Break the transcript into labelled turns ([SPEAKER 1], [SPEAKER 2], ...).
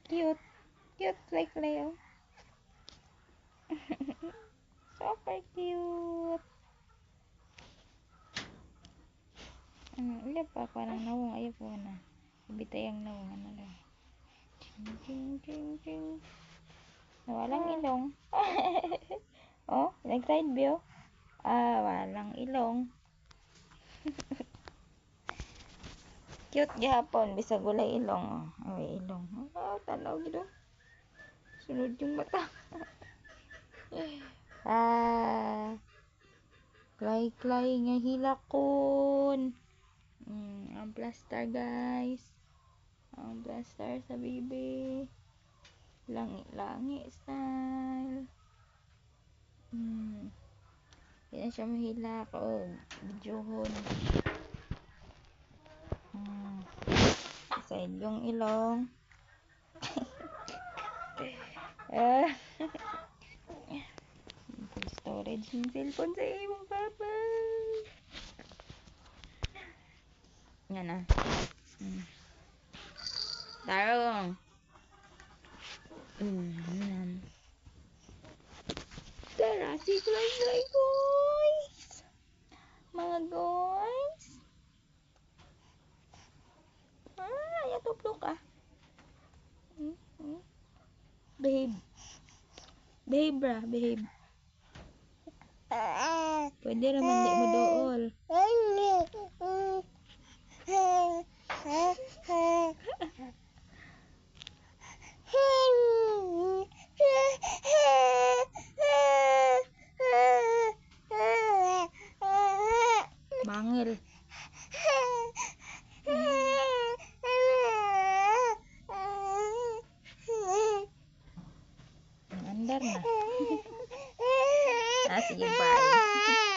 [SPEAKER 1] Cute. Cute like Leo. Super cute. Iya pa ako ng nawong. Ayaw po na. Ibitay ang nawong. Ano lang. Ching, ching, ching, ching. Walang ilong. Oh, nag-side view. Walang ilong. Cute gihapon. Bisa gulay ilong. Oh. Ay, ilong. Tanaw gito. Sunod yung mata. Klay-klay nga hilakon. Ang plaster guys. Ang plaster sa bibi. Langi-langi style. Yan siya mahilak. Oh, videohon. Side yung ilong. Storage ng cellphone sa imong papa. Yan na. Tarong. Tara, si Klay guys. Mga guys. Yatuplok ka. Behave. Behave bra, behave. Pwede naman di mo dool. Mangil. Andar na. Sige, bye.